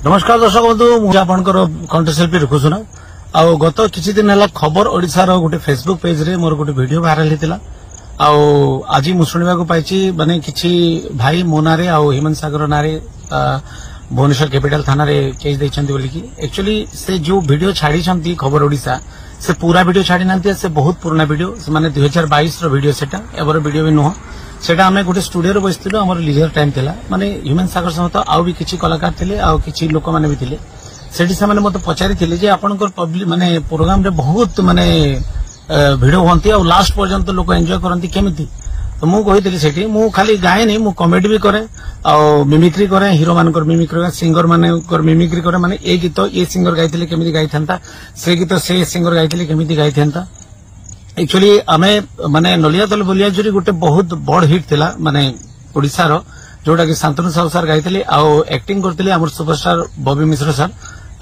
नमस्कार दर्शक बंधु मुझे आपंकर कंठशिल्पी रखुना आ गत किसी दिन है खबर ओडिशार गोटे फेसबुक पेज रे मोर गोटे वीडियो वायरल होता आज मु शुणा पाई माने किसी भाई मो नारे हेमंत सागर नारे भुवनेश्वर कैपिटल थाना रे केस देइछंती बोलिकी एक्चुअली से जो वीडियो छाड़ी खबर ओडिशा से पूरा वीडियो छाड़ी ना से बहुत पुराना वीडियो से माने 2022 रो वीडियो सेटा एबर वीडियो भी नुह सेटा आमे गोटे स्टूडियो रे बसिथिलु हमर लीजर टाइम थिला माने हेमंत सागर सहित आउ भी किछि कलाकार थिले आउ किछि लोक माने भी थिले सेठी से माने मते पचारि थिले जे आपनकर पब्लिक माने प्रोग्राम रे बहुत माने वीडियो होंती और लास्ट पर्यंत लोक एंजॉय करंती केमिति तो मु कहिथिली सेठी मु खाली गाए नहीं मु कॉमेडी भी करे और मिमिक्री करे हीरो मानकर मिमिक्री सिंगर मानकर मिमिक्री करे माने ए गीत ए सिंगर गाइथिले केमिति गाइथांता से गीत से सिंगर गाइथिले केमिति गाइथांता एक्चुअली आमे माने नलिया दल बोलियाजुरी गोटे बहुत बड़ हिट थिला माने ओडिसा रो जोटा कि शांतनु साहू सर गाइथिले आ एक्टिंग करथिले हमर सुपरस्टार बॉबी मिश्र सर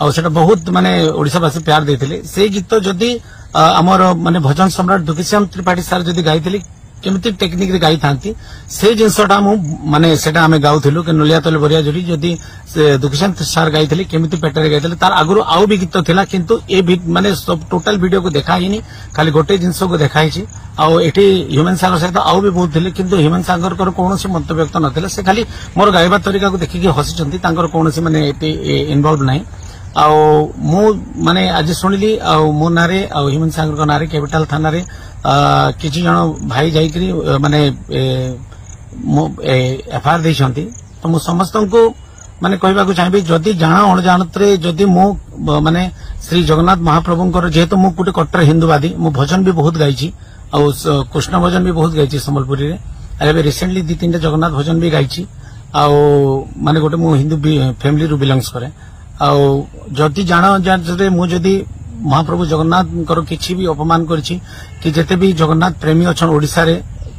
और सेटा बहुत माने ओडिसावासी प्यार देथिले से गीत जदी हमर माने भजन सम्राट दुखीश्याम त्रिपाठी सर जदी गाइथिले केमिति टेक्निक रे गाई थांती से जिनसटा मु माने सेटा हमें गाउथिलु कि नलिया तले बरिया जोड़ी जदी से दुखीश्याम सर गाइथिले केमिति पेटरे गाइथिले तार आगुरु आउ भी गीत थिला किंतु ए माने सब टोटल वीडियो को देखा हिनी खाली गोटे जिनस को देखाई छी आ एठी हेमंत सागर सहित आउ भी बहुत थिले किंतु हेमंत सागर कर कोनोसी मंतव्य व्यक्त नथिले से खाली मोर गाइबा तरीका को देखि कि हसिचंती तांकर कोनोसी माने एटी इन्वॉल्व नाही आ मु माने आज सुनिली आ मो नारे आ हेमंत सागर को नारे कैपिटल थाना रे किछि जण भाई जाइकरी माने एफआईआर देइछंती तो मु समस्त को माने कहबा को चाहबी जदी जाना अणजानतरे जदी मु माने श्री जगन्नाथ महाप्रभुंकर जेहेतु मु गुटे कट्टर हिंदूवादी मु भजन भी बहुत गाइछि और कृष्ण भजन भी बहुत गाइछि संबलपुरी रे एबे रिसेंटली 2-3 जगन्नाथ भजन भी गाइछि आ माने गोटे मु हिंदू फैमिली रु बिलोंग्स करे आ जदी जाना अणजानतरे मु जदी महाप्रभु जगन्नाथ किसी भी अपमान करछि कि जेते भी जगन्नाथ प्रेमी अछन ओडिसा रे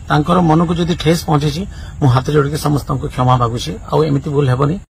तांकर मन को जदी ठेस पहुंचे मु हाथ जोड़ के समस्त को क्षमा मागुछि आ एमिति भूल हेबनी।